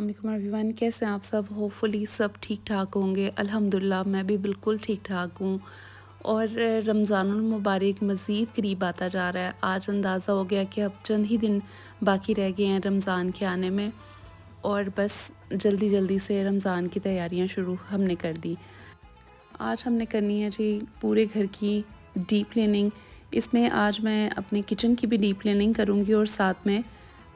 अस्सलाम वालेकुम एवरीवन, कैसे हैं आप सब। होपफुली सब ठीक ठाक होंगे। अल्हम्दुलिल्लाह मैं भी बिल्कुल ठीक ठाक हूँ। और रमज़ानुल मुबारक मज़ीद करीब आता जा रहा है। आज अंदाज़ा हो गया कि अब चंद ही दिन बाकी रह गए हैं रमज़ान के आने में, और बस जल्दी जल्दी से रमज़ान की तैयारियाँ शुरू हमने कर दी। आज हमने करनी है जी पूरे घर की डीप क्लीनिंग। इसमें आज मैं अपने किचन की भी डीप क्लीनिंग करूँगी और साथ में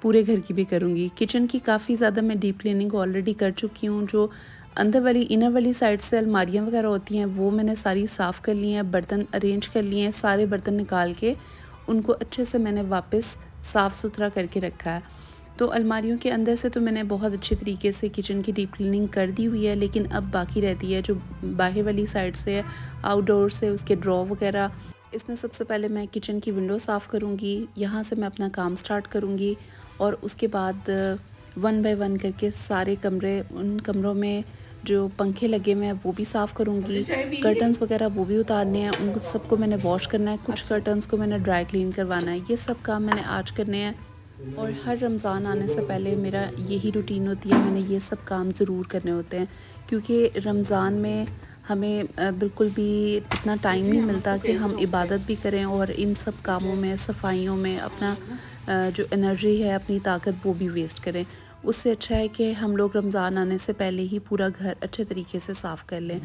पूरे घर की भी करूँगी। किचन की काफ़ी ज़्यादा मैं डीप क्लीनिंग ऑलरेडी कर चुकी हूँ। जो अंदर वाली इनर वाली साइड से अलमारियाँ वगैरह होती हैं वो मैंने सारी साफ़ कर ली हैं, बर्तन अरेंज कर लिए हैं, सारे बर्तन निकाल के उनको अच्छे से मैंने वापस साफ़ सुथरा करके रखा है। तो अलमारियों के अंदर से तो मैंने बहुत अच्छे तरीके से किचन की डीप क्लीनिंग कर दी हुई है, लेकिन अब बाकी रहती है जो बाहर वाली साइड से है, आउटडोर से उसके ड्रॉ वगैरह। इसमें सबसे पहले मैं किचन की विंडो साफ़ करूँगी, यहाँ से मैं अपना काम स्टार्ट करूँगी और उसके बाद वन बाय वन करके सारे कमरे, उन कमरों में जो पंखे लगे हुए हैं वो भी साफ़ करूँगी। कर्टन्स वगैरह वो भी उतारने हैं, उन सबको मैंने वॉश करना है। कुछ कर्टन्स को मैंने ड्राई क्लीन करवाना है। ये सब काम मैंने आज करने हैं और हर रमज़ान आने से पहले मेरा यही रूटीन होती है, मैंने ये सब काम ज़रूर करने होते हैं, क्योंकि रमज़ान में हमें बिल्कुल भी इतना टाइम नहीं मिलता कि हम इबादत भी करें और इन सब कामों में, सफाइयों में अपना जो एनर्जी है, अपनी ताकत वो भी वेस्ट करें। उससे अच्छा है कि हम लोग रमज़ान आने से पहले ही पूरा घर अच्छे तरीके से साफ़ कर लें।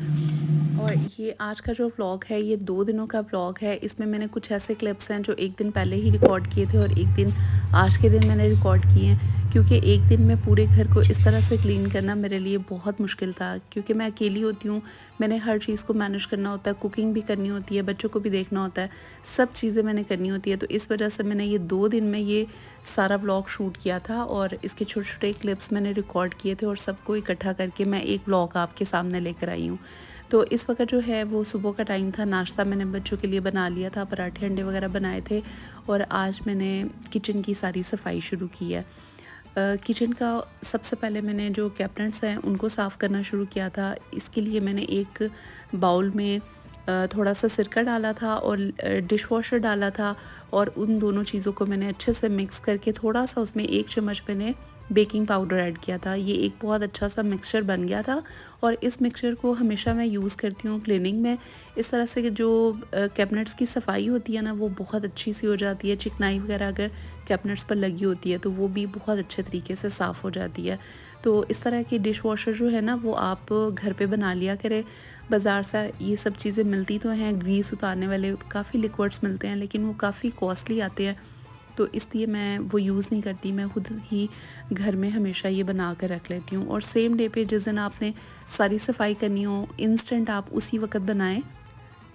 और ये आज का जो व्लॉग है ये 2 दिनों का व्लॉग है। इसमें मैंने कुछ ऐसे क्लिप्स हैं जो एक दिन पहले ही रिकॉर्ड किए थे और एक दिन आज के दिन मैंने रिकॉर्ड किए हैं, क्योंकि एक दिन में पूरे घर को इस तरह से क्लीन करना मेरे लिए बहुत मुश्किल था, क्योंकि मैं अकेली होती हूँ। मैंने हर चीज़ को मैनेज करना होता है, कुकिंग भी करनी होती है, बच्चों को भी देखना होता है, सब चीज़ें मैंने करनी होती है। तो इस वजह से मैंने ये 2 दिन में ये सारा व्लॉग शूट किया था और इसके छोटे-छोटे क्लिप्स मैंने रिकॉर्ड किए थे और सबको इकट्ठा करके मैं एक व्लॉग आपके सामने लेकर आई हूँ। तो इस वक्त जो है वो सुबह का टाइम था। नाश्ता मैंने बच्चों के लिए बना लिया था, पराठे अंडे वगैरह बनाए थे और आज मैंने किचन की सारी सफाई शुरू की है। किचन का सबसे पहले मैंने जो कैबिनेट्स हैं उनको साफ़ करना शुरू किया था। इसके लिए मैंने एक बाउल में थोड़ा सा सिरका डाला था और डिश वॉशर डाला था और उन दोनों चीज़ों को मैंने अच्छे से मिक्स करके थोड़ा सा उसमें 1 चम्मच मैंने बेकिंग पाउडर ऐड किया था। ये एक बहुत अच्छा सा मिक्सचर बन गया था और इस मिक्सचर को हमेशा मैं यूज़ करती हूँ क्लीनिंग में। इस तरह से जो कैबिनेट्स की सफाई होती है ना वो बहुत अच्छी सी हो जाती है। चिकनाई वगैरह अगर कैबिनेट्स पर लगी होती है तो वो भी बहुत अच्छे तरीके से साफ़ हो जाती है। तो इस तरह की डिश वॉशर जो है ना वो आप घर पे बना लिया करें। बाज़ार से ये सब चीज़ें मिलती तो हैं, ग्रीस उतारने वाले काफ़ी लिक्विड्स मिलते हैं, लेकिन वो काफ़ी कॉस्टली आते हैं, तो इसलिए मैं वो यूज़ नहीं करती। मैं खुद ही घर में हमेशा ये बना कर रख लेती हूँ और सेम डे पे जिस दिन आपने सारी सफाई करनी हो इंस्टेंट आप उसी वक्त बनाएं,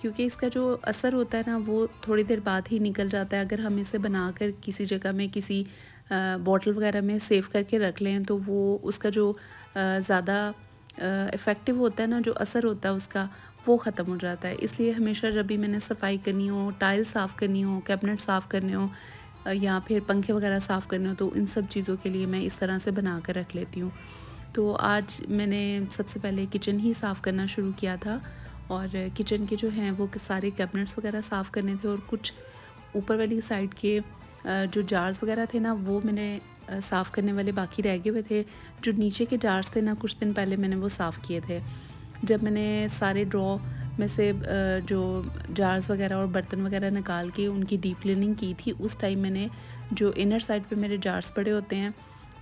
क्योंकि इसका जो असर होता है ना वो थोड़ी देर बाद ही निकल जाता है। अगर हम इसे बनाकर किसी जगह में किसी बॉटल वगैरह में सेव करके रख लें तो वो उसका जो ज़्यादा इफ़ेक्टिव होता है ना, जो असर होता है उसका, वो ख़त्म हो जाता है। इसलिए हमेशा जब भी मैंने सफाई करनी हो, टाइल साफ़ करनी हो, कैबिनेट साफ़ करने हो या फिर पंखे वगैरह साफ़ करने हो, तो इन सब चीज़ों के लिए मैं इस तरह से बना कर रख लेती हूँ। तो आज मैंने सबसे पहले किचन ही साफ़ करना शुरू किया था और किचन के जो हैं वो सारे कैबिनेट्स वगैरह साफ़ करने थे और कुछ ऊपर वाली साइड के जो जार्स वगैरह थे ना वो मैंने साफ़ करने वाले बाकी रह गए हुए थे। जो नीचे के जार्स थे ना कुछ दिन पहले मैंने वो साफ़ किए थे। जब मैंने सारे ड्रॉ में से जो जार्स वगैरह और बर्तन वगैरह निकाल के उनकी डीप क्लीनिंग की थी, उस टाइम मैंने जो इनर साइड पे मेरे जार्स पड़े होते हैं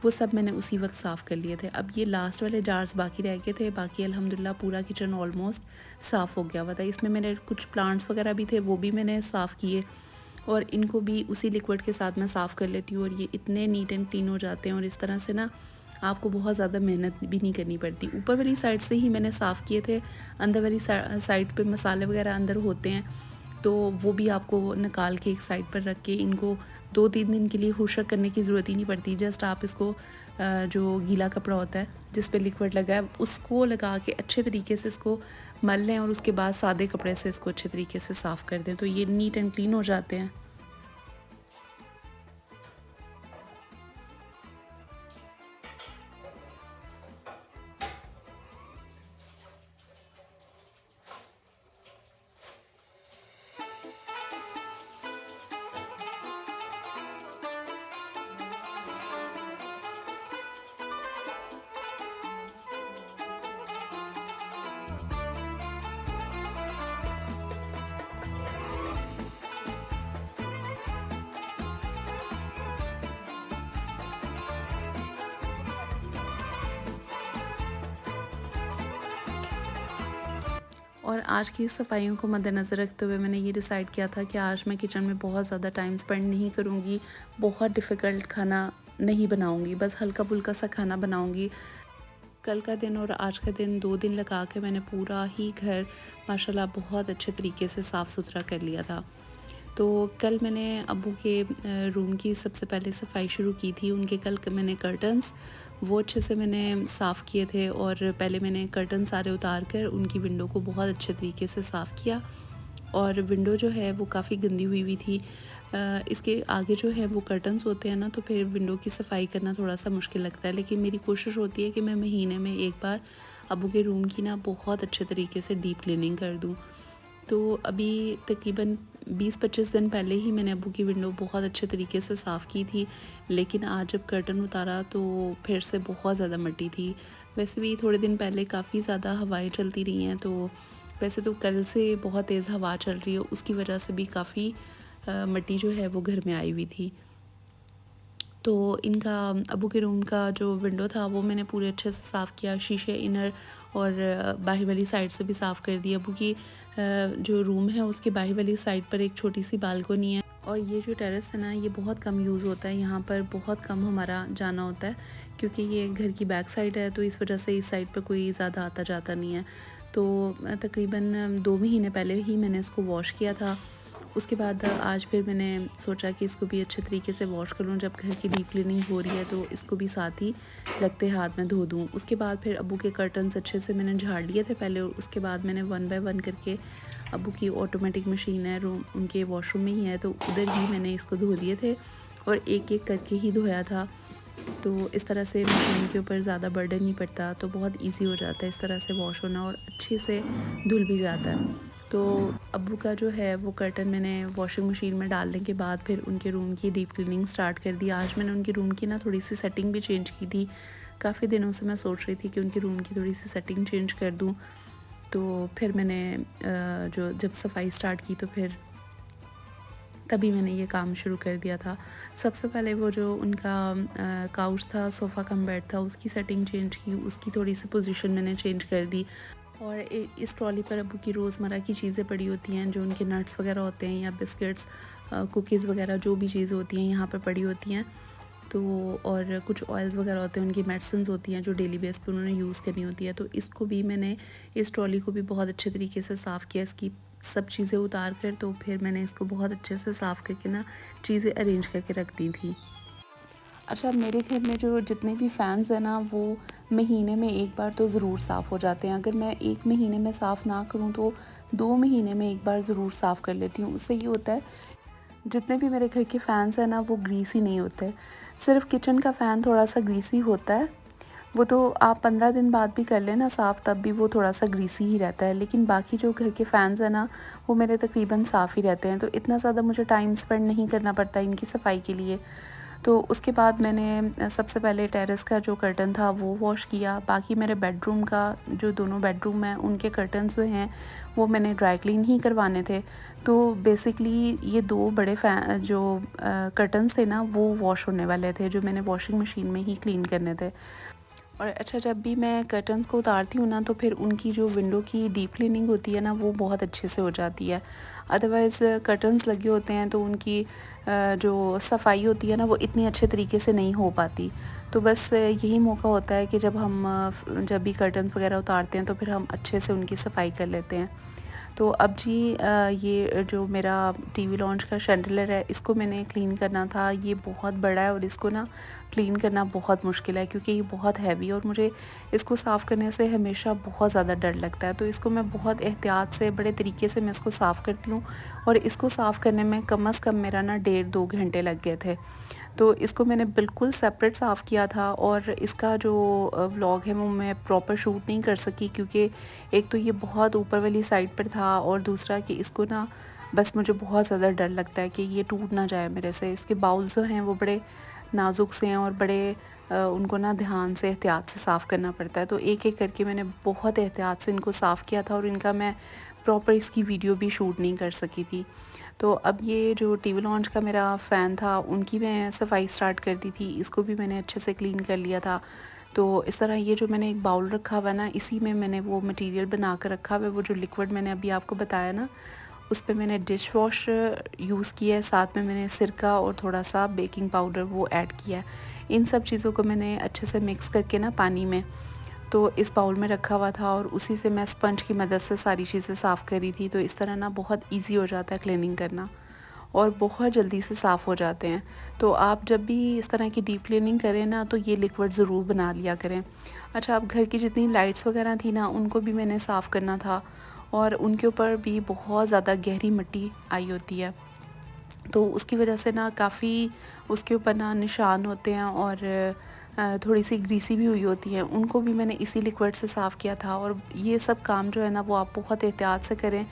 वो सब मैंने उसी वक्त साफ़ कर लिए थे। अब ये लास्ट वाले जार्स बाकी रह गए थे। बाकी अल्हम्दुलिल्लाह पूरा किचन ऑलमोस्ट साफ़ हो गया हुआ था। इसमें मेरे कुछ प्लांट्स वगैरह भी थे, वो भी मैंने साफ़ किए और इनको भी उसी लिक्विड के साथ मैं साफ़ कर लेती हूँ और ये इतने नीट एंड क्लीन हो जाते हैं और इस तरह से ना आपको बहुत ज़्यादा मेहनत भी नहीं करनी पड़ती। ऊपर वाली साइड से ही मैंने साफ़ किए थे, अंदर वाली साइड पे मसाले वगैरह अंदर होते हैं तो वो भी आपको निकाल के एक साइड पर रख के इनको 2-3 दिन के लिए खुशक करने की ज़रूरत ही नहीं पड़ती। जस्ट आप इसको जो गीला कपड़ा होता है जिस पे लिक्विड लगा है उसको लगा के अच्छे तरीके से इसको मल लें और उसके बाद सादे कपड़े से इसको अच्छे तरीके से साफ़ कर दें, तो ये नीट एंड क्लीन हो जाते हैं। और आज की सफाइयों को मद्देनज़र रखते हुए मैंने ये डिसाइड किया था कि आज मैं किचन में बहुत ज़्यादा टाइम स्पेंड नहीं करूँगी, बहुत डिफ़िकल्ट खाना नहीं बनाऊँगी, बस हल्का-फुल्का सा खाना बनाऊँगी। कल का दिन और आज का दिन 2 दिन लगा के मैंने पूरा ही घर माशाल्लाह बहुत अच्छे तरीके से साफ़ सुथरा कर लिया था। तो कल मैंने अब्बू के रूम की सबसे पहले सफाई शुरू की थी। उनके कल मैंने कर्टन्स वो अच्छे से मैंने साफ़ किए थे और पहले मैंने कर्टन सारे उतार कर उनकी विंडो को बहुत अच्छे तरीके से साफ़ किया। और विंडो जो है वो काफ़ी गंदी हुई हुई थी। इसके आगे जो है वो कर्टन्स होते हैं ना, तो फिर विंडो की सफाई करना थोड़ा सा मुश्किल लगता है, लेकिन मेरी कोशिश होती है कि मैं महीने में एक बार अब्बू के रूम की ना बहुत अच्छे तरीके से डीप क्लीनिंग कर दूँ। तो अभी तकरीबन 20-25 दिन पहले ही मैंने अब्बू की विंडो बहुत अच्छे तरीके से साफ़ की थी, लेकिन आज जब कर्टन उतारा तो फिर से बहुत ज़्यादा मिट्टी थी। वैसे भी थोड़े दिन पहले काफ़ी ज़्यादा हवाएं चलती रही हैं, तो वैसे तो कल से बहुत तेज़ हवा चल रही है, उसकी वजह से भी काफ़ी मिट्टी जो है वो घर में आई हुई थी। तो इनका अब्बू के रूम का जो विंडो था वो मैंने पूरे अच्छे से साफ़ किया, शीशे इनर और बाहर वाली साइड से भी साफ़ कर दिया। अब्बू की जो रूम है उसके बाहर वाली साइड पर एक छोटी सी बालकोनी है और ये जो टेरेस है ना, ये बहुत कम यूज़ होता है, यहाँ पर बहुत कम हमारा जाना होता है क्योंकि ये घर की बैक साइड है, तो इस वजह से इस साइड पर कोई ज़्यादा आता जाता नहीं है। तो तकरीबन 2 महीने पहले ही मैंने इसको वॉश किया था। उसके बाद आज फिर मैंने सोचा कि इसको भी अच्छे तरीके से वॉश कर लूँ। जब घर की डीप क्लीनिंग हो रही है तो इसको भी साथ ही लगते हाथ में धो दूँ। उसके बाद फिर अब्बू के कर्टन्स अच्छे से मैंने झाड़ लिए थे पहले, उसके बाद मैंने 1 बाय 1 करके अब्बू की ऑटोमेटिक मशीन है, रूम उनके वॉशरूम में ही है, तो उधर ही मैंने इसको धो दिए थे और एक-एक करके ही धोया था। तो इस तरह से मशीन के ऊपर ज़्यादा बर्डन नहीं पड़ता, तो बहुत ईज़ी हो जाता है इस तरह से वॉश होना और अच्छे से धुल भी जाता है। तो अब्बू का जो है वो कर्टन मैंने वॉशिंग मशीन में डालने के बाद फिर उनके रूम की डीप क्लीनिंग स्टार्ट कर दी। आज मैंने उनके रूम की ना थोड़ी सी सेटिंग भी चेंज की थी। काफ़ी दिनों से मैं सोच रही थी कि उनके रूम की थोड़ी सी सेटिंग चेंज कर दूँ। तो फिर मैंने जब सफाई स्टार्ट की तो फिर तभी मैंने ये काम शुरू कर दिया था। सबसे पहले वो जो उनका काउच था, सोफ़ा कम बेड था, उसकी सेटिंग चेंज की, उसकी थोड़ी सी पोजीशन मैंने चेंज कर दी। और इस ट्रॉली पर अब्बू की रोज़मर्रा की चीज़ें पड़ी होती हैं, जो उनके नट्स वगैरह होते हैं या बिस्किट्स, कुकीज़ वगैरह जो भी चीज़ें होती हैं यहाँ पर पड़ी होती हैं। तो और कुछ ऑयल्स वगैरह होते हैं, उनकी मेडिसिन्स होती हैं जो डेली बेस पे उन्होंने यूज़ करनी होती है। तो इसको भी मैंने, इस ट्रॉली को भी बहुत अच्छे तरीके से साफ़ किया। इसकी सब चीज़ें उतार कर तो फिर मैंने इसको बहुत अच्छे से साफ़ करके ना चीज़ें अरेंज करके रख दी थी। अच्छा, मेरे घर में जो जितने भी फ़ैन्स हैं ना, वो महीने में एक बार तो ज़रूर साफ़ हो जाते हैं। अगर मैं 1 महीने में साफ़ ना करूँ तो 2 महीने में एक बार ज़रूर साफ़ कर लेती हूँ। उससे ये होता है, जितने भी मेरे घर के फ़ैन्स हैं ना वो ग्रीसी नहीं होते। सिर्फ़ किचन का फ़ैन थोड़ा-सा ग्रीसी होता है, वो तो आप 15 दिन बाद भी कर लें ना साफ़, तब भी वो थोड़ा-सा ग्रीसी ही रहता है। लेकिन बाकी जो घर के फ़ैन्स हैं ना, वो मेरे तकरीबन साफ़ ही रहते हैं, तो इतना ज़्यादा मुझे टाइम स्पेंड नहीं करना पड़ता इनकी सफाई के लिए। तो उसके बाद मैंने सबसे पहले टेरेस का जो कर्टन था वो वॉश किया। बाकी मेरे बेडरूम का, जो दोनों बेडरूम हैं उनके कर्टन्स जो हैं वो मैंने ड्राई क्लीन ही करवाने थे। तो बेसिकली ये 2 बड़े जो कर्टन्स थे ना, वो वॉश होने वाले थे, जो मैंने वॉशिंग मशीन में ही क्लीन करने थे। और अच्छा, जब भी मैं कर्टन्स को उतारती हूँ ना, तो फिर उनकी जो विंडो की डीप क्लीनिंग होती है ना, वो बहुत अच्छे से हो जाती है। अदरवाइज़ कर्टन्स लगे होते हैं तो उनकी जो सफाई होती है ना, वो इतनी अच्छे तरीके से नहीं हो पाती। तो बस यही मौका होता है कि जब भी कर्टन्स वगैरह उतारते हैं तो फिर हम अच्छे से उनकी सफाई कर लेते हैं। तो अब जी ये जो मेरा टीवी लॉन्च का शैंडलियर है, इसको मैंने क्लीन करना था। ये बहुत बड़ा है और इसको ना क्लीन करना बहुत मुश्किल है क्योंकि ये बहुत हैवी है और मुझे इसको साफ़ करने से हमेशा बहुत ज़्यादा डर लगता है। तो इसको मैं बहुत एहतियात से, बड़े तरीके से मैं इसको साफ़ करती हूँ और इसको साफ़ करने में कम से कम मेरा ना 1.5-2 घंटे लग गए थे। तो इसको मैंने बिल्कुल सेपरेट साफ़ किया था और इसका जो व्लॉग है वो मैं प्रॉपर शूट नहीं कर सकी क्योंकि एक तो ये बहुत ऊपर वाली साइड पर था और दूसरा कि इसको ना, बस मुझे बहुत ज़्यादा डर लगता है कि ये टूट ना जाए मेरे से। इसके बाउल जो हैं वो बड़े नाजुक से हैं और बड़े उनको ना ध्यान से, एहतियात से साफ़ करना पड़ता है। तो एक-एक करके मैंने बहुत एहतियात से इनको साफ़ किया था और इनका मैं प्रॉपर इसकी वीडियो भी शूट नहीं कर सकी थी। तो अब ये जो टीवी लॉन्च का मेरा फ़ैन था, उनकी मैं सफाई स्टार्ट कर दी थी। इसको भी मैंने अच्छे से क्लीन कर लिया था। तो इस तरह ये जो मैंने एक बाउल रखा हुआ है ना, इसी में मैंने वो मटेरियल बना कर रखा हुआ है। वो जो लिक्विड मैंने अभी आपको बताया ना, उस पे मैंने डिश वॉश यूज़ किया है, साथ में मैंने सिरका और थोड़ा सा बेकिंग पाउडर वो ऐड किया है। इन सब चीज़ों को मैंने अच्छे से मिक्स करके ना पानी में, तो इस बाउल में रखा हुआ था और उसी से मैं स्पंज की मदद से सारी चीज़ें साफ़ करी थी। तो इस तरह ना बहुत ईज़ी हो जाता है क्लीनिंग करना और बहुत जल्दी से साफ़ हो जाते हैं। तो आप जब भी इस तरह की डीप क्लीनिंग करें ना, तो ये लिक्विड ज़रूर बना लिया करें। अच्छा, अब घर की जितनी लाइट्स वगैरह थी ना, उनको भी मैंने साफ़ करना था और उनके ऊपर भी बहुत ज़्यादा गहरी मिट्टी आई होती है। तो उसकी वजह से ना काफ़ी उसके ऊपर ना निशान होते हैं और थोड़ी सी ग्रीसी भी हुई होती हैं। उनको भी मैंने इसी लिक्विड से साफ़ किया था। और ये सब काम जो है ना, वो आप बहुत एहतियात से करें।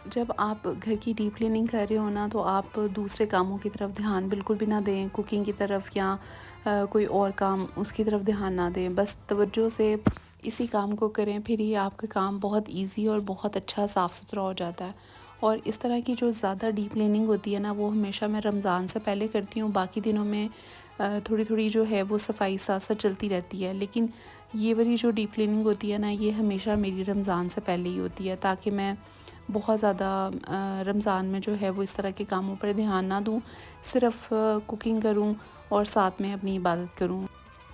जब आप घर की डीप क्लीनिंग कर रहे हो ना, तो आप दूसरे कामों की तरफ ध्यान बिल्कुल भी ना दें, कुकिंग की तरफ या कोई और काम उसकी तरफ ध्यान ना दें। बस तवज्जो से इसी काम को करें, फिर ही आपका काम बहुत ईज़ी और बहुत अच्छा साफ़ सुथरा हो जाता है। और इस तरह की जो ज़्यादा डीप क्लीनिंग होती है ना, वो हमेशा मैं रमज़ान से पहले करती हूँ। बाकी दिनों में थोड़ी थोड़ी जो है वो सफाई साथ साथ चलती रहती है। लेकिन ये वाली जो डीप क्लीनिंग होती है ना, ये हमेशा मेरी रमज़ान से पहले ही होती है, ताकि मैं बहुत ज़्यादा रमज़ान में जो है वो इस तरह के कामों पर ध्यान ना दूँ, सिर्फ़ कुकिंग करूँ और साथ में अपनी इबादत करूँ।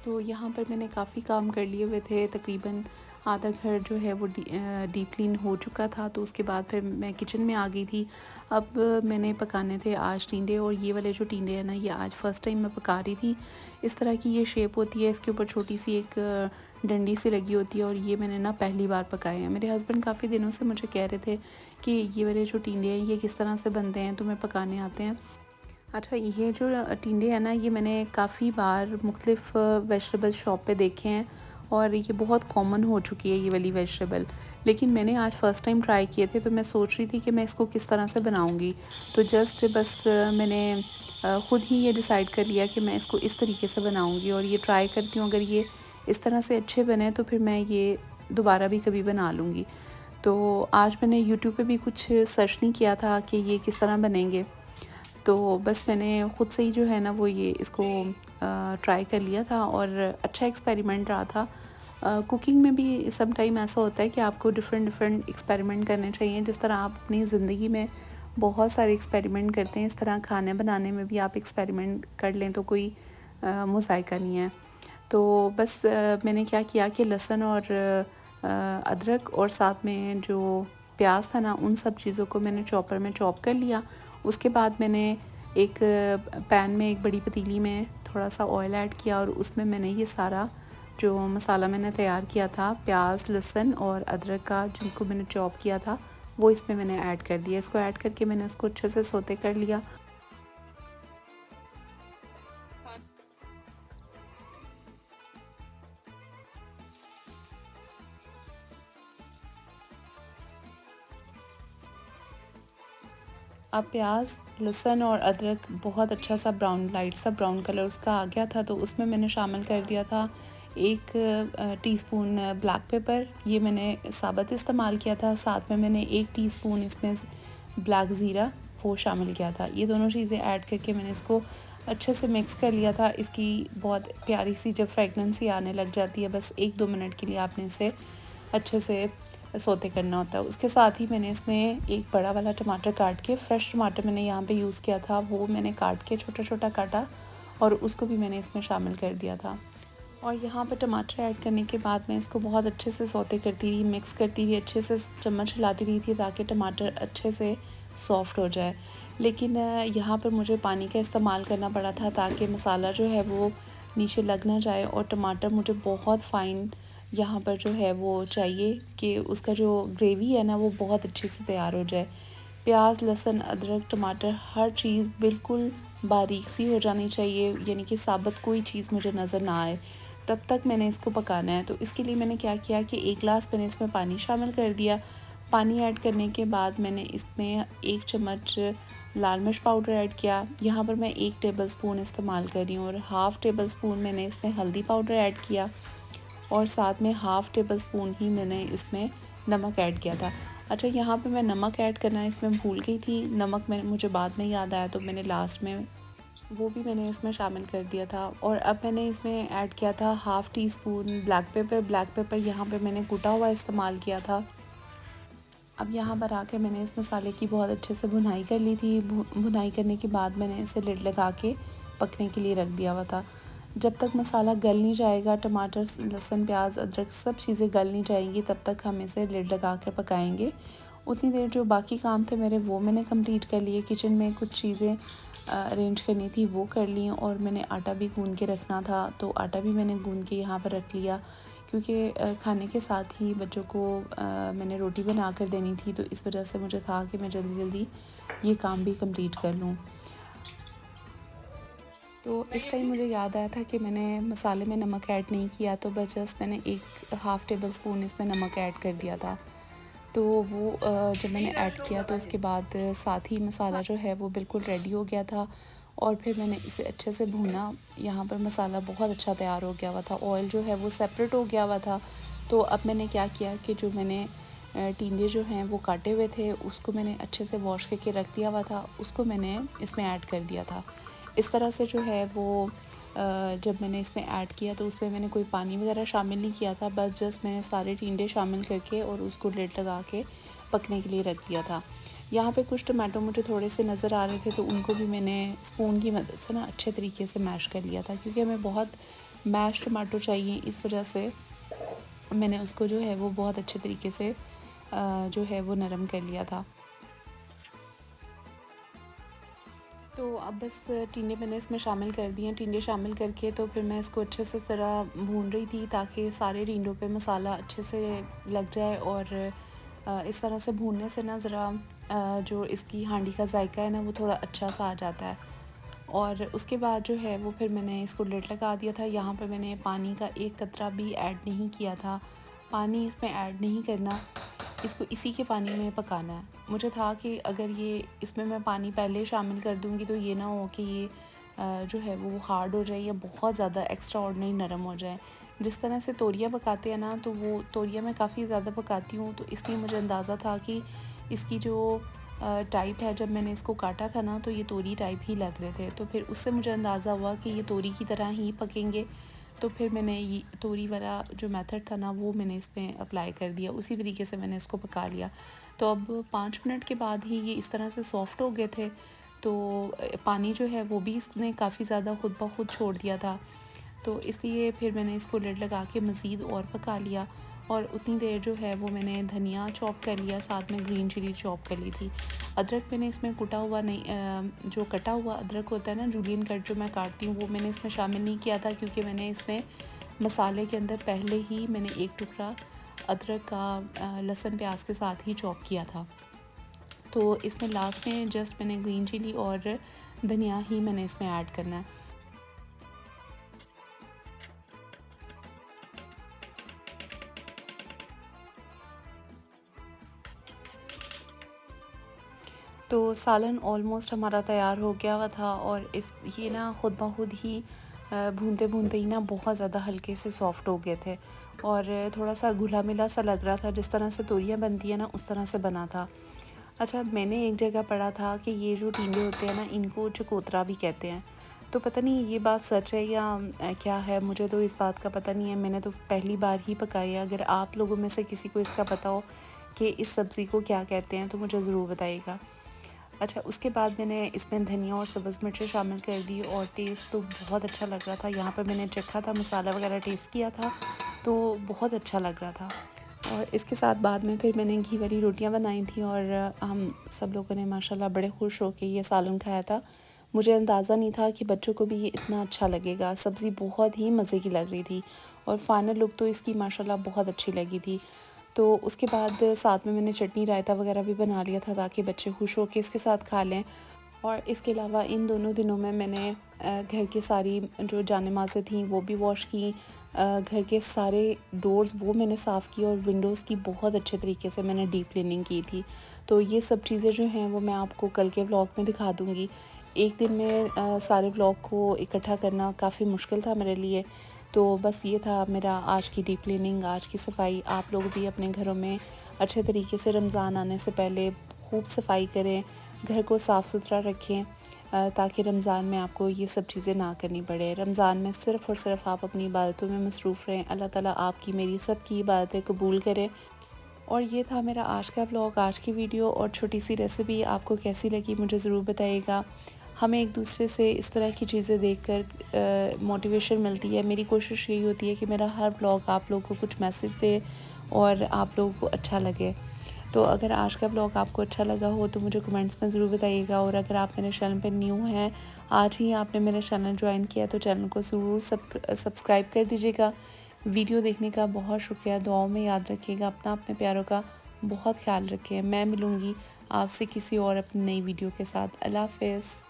तो यहाँ पर मैंने काफ़ी काम कर लिए हुए थे, तकरीबन आधा घर जो है वो डीप क्लीन हो चुका था। तो उसके बाद फिर मैं किचन में आ गई थी। अब मैंने पकाने थे आज टिंडे, और ये वाले जो टिंडे हैं ना, ये आज फ़र्स्ट टाइम मैं पका रही थी। इस तरह की ये शेप होती है, इसके ऊपर छोटी सी एक डंडी सी लगी होती है, और ये मैंने ना पहली बार पकाए हैं। मेरे हस्बैंड काफ़ी दिनों से मुझे कह रहे थे कि ये वाले जो टिंडे हैं ये किस तरह से बनते हैं, तुम्हें पकाने आते हैं। अच्छा, ये जो टिंडे हैं ना, ये मैंने काफ़ी बार मुख्तलिफ़ वेजिटेबल शॉप पे देखे हैं और ये बहुत कॉमन हो चुकी है ये वाली वेजिटेबल। लेकिन मैंने आज फ़र्स्ट टाइम ट्राई किए थे, तो मैं सोच रही थी कि मैं इसको किस तरह से बनाऊंगी। तो जस्ट बस मैंने ख़ुद ही ये डिसाइड कर लिया कि मैं इसको इस तरीके से बनाऊंगी और ये ट्राई करती हूँ। अगर ये इस तरह से अच्छे बने तो फिर मैं ये दोबारा भी कभी बना लूँगी। तो आज मैंने यूट्यूब पे भी कुछ सर्च नहीं किया था कि ये किस तरह बनेंगे, तो बस मैंने ख़ुद से ही जो है ना वो ये इसको ट्राई कर लिया था और अच्छा एक्सपेरिमेंट रहा था। कुकिंग में भी सम टाइम ऐसा होता है कि आपको डिफरेंट एक्सपेरिमेंट करने चाहिए। जिस तरह आप अपनी ज़िंदगी में बहुत सारे एक्सपेरिमेंट करते हैं, इस तरह खाने बनाने में भी आप एक्सपेरिमेंट कर लें तो कोई मुज़ायका नहीं है। तो बस मैंने क्या किया कि लहसुन और अदरक और साथ में जो प्याज था ना, उन सब चीज़ों को मैंने चॉपर में चॉप कर लिया। उसके बाद मैंने एक पैन में, एक बड़ी पतीली में थोड़ा सा ऑयल ऐड किया और उसमें मैंने ये सारा जो मसाला मैंने तैयार किया था, प्याज, लहसुन और अदरक का, जिनको मैंने चॉप किया था, वो इसमें मैंने ऐड कर दिया। इसको ऐड करके मैंने उसको अच्छे से सौते कर लिया। अब प्याज, लहसुन और अदरक बहुत अच्छा सा ब्राउन, लाइट सा ब्राउन कलर उसका आ गया था। तो उसमें मैंने शामिल कर दिया था एक टीस्पून ब्लैक पेपर, ये मैंने साबुत इस्तेमाल किया था। साथ में मैंने 1 टीस्पून इसमें ब्लैक ज़ीरा वो शामिल किया था। ये दोनों चीज़ें ऐड करके मैंने इसको अच्छे से मिक्स कर लिया था। इसकी बहुत प्यारी सी जब फ्रेगनेंस ही आने लग जाती है, बस 1-2 मिनट के लिए आपने इसे अच्छे से सौते करना होता है। उसके साथ ही मैंने इसमें एक बड़ा वाला टमाटर काट के, फ्रेश टमाटर मैंने यहाँ पे यूज़ किया था, वो मैंने काट के छोटा छोटा काटा और उसको भी मैंने इसमें शामिल कर दिया था। और यहाँ पे टमाटर ऐड करने के बाद मैं इसको बहुत अच्छे से सौते करती रही, मिक्स करती रही, अच्छे से चम्मच हिलाती रही थी ताकि टमाटर अच्छे से सॉफ़्ट हो जाए। लेकिन यहाँ पर मुझे पानी का इस्तेमाल करना पड़ा था ताकि मसाला जो है वो नीचे लग ना जाए, और टमाटर मुझे बहुत फ़ाइन यहाँ पर जो है वो चाहिए कि उसका जो ग्रेवी है ना वो बहुत अच्छे से तैयार हो जाए। प्याज, लहसुन, अदरक, टमाटर, हर चीज़ बिल्कुल बारीक सी हो जानी चाहिए, यानी कि साबुत कोई चीज़ मुझे नज़र ना आए, तब तक मैंने इसको पकाना है। तो इसके लिए मैंने क्या किया कि 1 गिलास मैंने इसमें पानी शामिल कर दिया। पानी ऐड करने के बाद मैंने इसमें 1 चम्मच लाल मिर्च पाउडर ऐड किया। यहाँ पर मैं 1 टेबलस्पून इस्तेमाल कर रही हूँ, और हाफ़ टेबल स्पून मैंने इसमें हल्दी पाउडर ऐड किया, और साथ में हाफ़ टेबल स्पून ही मैंने इसमें नमक ऐड किया था। अच्छा, यहाँ पे मैं नमक ऐड करना इसमें भूल गई थी। नमक मुझे बाद में याद आया, तो मैंने लास्ट में वो भी मैंने इसमें शामिल कर दिया था। और अब मैंने इसमें ऐड किया था half tea spoon black pepper यहाँ पे मैंने कूटा हुआ इस्तेमाल किया था। अब यहाँ पर आके मैंने इस मसाले की बहुत अच्छे से भुनाई कर ली थी। भुनाई करने के बाद मैंने इसे लिड लगा के पकने के लिए रख दिया हुआ था। जब तक मसाला गल नहीं जाएगा, टमाटर, लहसुन, प्याज, अदरक सब चीज़ें गल नहीं जाएंगी, तब तक हम इसे लिड लगा कर पकाएंगे। उतनी देर जो बाकी काम थे मेरे, वो मैंने कंप्लीट कर लिए। किचन में कुछ चीज़ें अरेंज करनी थी, वो कर ली। और मैंने आटा भी गूंद के रखना था, तो आटा भी मैंने गूंद के यहाँ पर रख लिया, क्योंकि खाने के साथ ही बच्चों को मैंने रोटी बना कर देनी थी। तो इस वजह से मुझे था कि मैं जल्दी जल्दी ये काम भी कंप्लीट कर लूँ। तो इस टाइम मुझे याद आया था कि मैंने मसाले में नमक ऐड नहीं किया, तो बस जस्ट मैंने 1 टेबल स्पून इसमें नमक ऐड कर दिया था। तो वो जब मैंने ऐड किया तो उसके बाद साथ ही मसाला जो है वो बिल्कुल रेडी हो गया था। और फिर मैंने इसे अच्छे से भूना। यहाँ पर मसाला बहुत अच्छा तैयार हो गया हुआ था, ऑयल जो है वो सेपरेट हो गया हुआ था। तो अब मैंने क्या किया कि जो मैंने टिंडे जो हैं वो काटे हुए थे, उसको मैंने अच्छे से वॉश करके रख दिया हुआ था, उसको मैंने इसमें ऐड कर दिया था। इस तरह से जो है वो जब मैंने इसमें ऐड किया तो उसमें मैंने कोई पानी वगैरह शामिल नहीं किया था, बस जस्ट मैंने सारे टिंडे शामिल करके और उसको लिड लगा के पकने के लिए रख दिया था। यहाँ पे कुछ टमाटो मुझे थोड़े से नज़र आ रहे थे, तो उनको भी मैंने स्पून की मदद से ना अच्छे तरीके से मैश कर लिया था, क्योंकि हमें बहुत मैश टमाटो चाहिए। इस वजह से मैंने उसको जो है वो बहुत अच्छे तरीके से जो है वो नरम कर लिया था। तो अब बस टिंडे मैंने इसमें शामिल कर दिए हैं। टिंडे शामिल करके तो फिर मैं इसको अच्छे से ज़रा भून रही थी, ताकि सारे टिंडों पे मसाला अच्छे से लग जाए। और इस तरह से भूनने से ना ज़रा जो इसकी हांडी का जायका है ना, वो थोड़ा अच्छा सा आ जाता है। और उसके बाद जो है वो फिर मैंने इसको लिड लगा दिया था। यहाँ पे मैंने पानी का एक कतरा भी ऐड नहीं किया था। पानी इसमें ऐड नहीं करना, इसको इसी के पानी में पकाना है। मुझे था कि अगर ये इसमें मैं पानी पहले शामिल कर दूँगी तो ये ना हो कि ये जो है वो हार्ड हो जाए या बहुत ज़्यादा एक्स्ट्रा ऑर्डिनरी नरम हो जाए। जिस तरह से तोरियाँ पकाते हैं ना, तो वो तोरियाँ मैं काफ़ी ज़्यादा पकाती हूँ, तो इसलिए मुझे अंदाज़ा था कि इसकी जो टाइप है, जब मैंने इसको काटा था ना, तो ये तोरी टाइप ही लग रहे थे। तो फिर उससे मुझे अंदाज़ा हुआ कि ये तोरी की तरह ही पकेंगे। तो फिर मैंने ये तोरी वाला जो मेथड था ना, वो मैंने इसमें अप्लाई कर दिया, उसी तरीके से मैंने इसको पका लिया। तो अब 5 मिनट के बाद ही ये इस तरह से सॉफ़्ट हो गए थे। तो पानी जो है वो भी इसने काफ़ी ज़्यादा खुद ब खुद छोड़ दिया था। तो इसलिए फिर मैंने इसको लिड लगा के मज़ीद और पका लिया। और उतनी देर जो है वो मैंने धनिया चॉप कर लिया, साथ में ग्रीन चिली चॉप कर ली थी। अदरक मैंने इसमें कुटा हुआ नहीं, जो कटा हुआ अदरक होता है ना, जूलियन कट जो मैं काटती हूँ, वो मैंने इसमें शामिल नहीं किया था, क्योंकि मैंने इसमें मसाले के अंदर पहले ही मैंने एक टुकड़ा अदरक का लहसुन प्याज के साथ ही चॉप किया था। तो इसमें लास्ट में जस्ट मैंने ग्रीन चिली और धनिया ही मैंने इसमें ऐड करना है। तो सालन ऑलमोस्ट हमारा तैयार हो गया हुआ था। और इस ये ना खुद ब खुद ही भूनते भूनते ही ना बहुत ज़्यादा हल्के से सॉफ़्ट हो गए थे, और थोड़ा सा घुला मिला सा लग रहा था। जिस तरह से तोरियाँ बनती है ना, उस तरह से बना था। अच्छा, मैंने एक जगह पढ़ा था कि ये जो टिंडे होते हैं ना, इनको चकोतरा भी कहते हैं। तो पता नहीं ये बात सच है या क्या है, मुझे तो इस बात का पता नहीं है। मैंने तो पहली बार ही पकाई है। अगर आप लोगों में से किसी को इसका पता हो कि इस सब्ज़ी को क्या कहते हैं, तो मुझे ज़रूर बताइएगा। अच्छा, उसके बाद मैंने इसमें धनिया और सब्ज़ मिर्चें शामिल कर दी, और टेस्ट तो बहुत अच्छा लग रहा था। यहाँ पर मैंने चखा था, मसाला वगैरह टेस्ट किया था, तो बहुत अच्छा लग रहा था। और इसके साथ बाद में फिर मैंने घी वाली रोटियां बनाई थी, और हम सब लोगों ने माशाल्लाह बड़े खुश होकर ये सालन खाया था। मुझे अंदाज़ा नहीं था कि बच्चों को भी ये इतना अच्छा लगेगा। सब्ज़ी बहुत ही मज़े की लग रही थी, और फाइनल लुक तो इसकी माशाल्लाह बहुत अच्छी लगी थी। तो उसके बाद साथ में मैंने चटनी रायता वगैरह भी बना लिया था, ताकि बच्चे खुश होकर इसके साथ खा लें। और इसके अलावा इन दोनों दिनों में मैंने घर की सारी जो जान-नमाज़ें थीं वो भी वॉश की। घर के सारे डोर्स वो मैंने साफ़ किए, और विंडोज़ की बहुत अच्छे तरीके से मैंने डीप क्लीनिंग की थी। तो ये सब चीज़ें जो हैं वो मैं आपको कल के व्लॉग में दिखा दूँगी। एक दिन में सारे व्लॉग को इकट्ठा करना काफ़ी मुश्किल था मेरे लिए। तो बस ये था मेरा आज की डीप क्लीनिंग, आज की सफाई। आप लोग भी अपने घरों में अच्छे तरीके से रमज़ान आने से पहले खूब सफाई करें, घर को साफ़ सुथरा रखें। ताकि रमज़ान में आपको ये सब चीज़ें ना करनी पड़े। रमज़ान में सिर्फ़ और सिर्फ़ आप अपनी इबादतों में मसरूफ़ रहें। अल्लाह ताला आपकी मेरी सब की इबादतें कबूल करे। और ये था मेरा आज का व्लॉग, आज की वीडियो और छोटी सी रेसिपी। आपको कैसी लगी मुझे ज़रूर बताइएगा। हमें एक दूसरे से इस तरह की चीज़ें देखकर मोटिवेशन मिलती है। मेरी कोशिश यही होती है कि मेरा हर व्लॉग आप लोगों को कुछ मैसेज दे और आप लोगों को अच्छा लगे। तो अगर आज का व्लॉग आपको अच्छा लगा हो तो मुझे कमेंट्स में ज़रूर बताइएगा। और अगर आप मेरे चैनल पर न्यू हैं, आज ही आपने मेरा चैनल ज्वाइन किया, तो चैनल को ज़रूर सब्सक्राइब कर दीजिएगा। वीडियो देखने का बहुत शुक्रिया। दुआओं में याद रखिएगा। अपने प्यारों का बहुत ख्याल रखें। मैं मिलूँगी आपसे किसी और अपनी नई वीडियो के साथ। अल्लाह हाफ़िज़।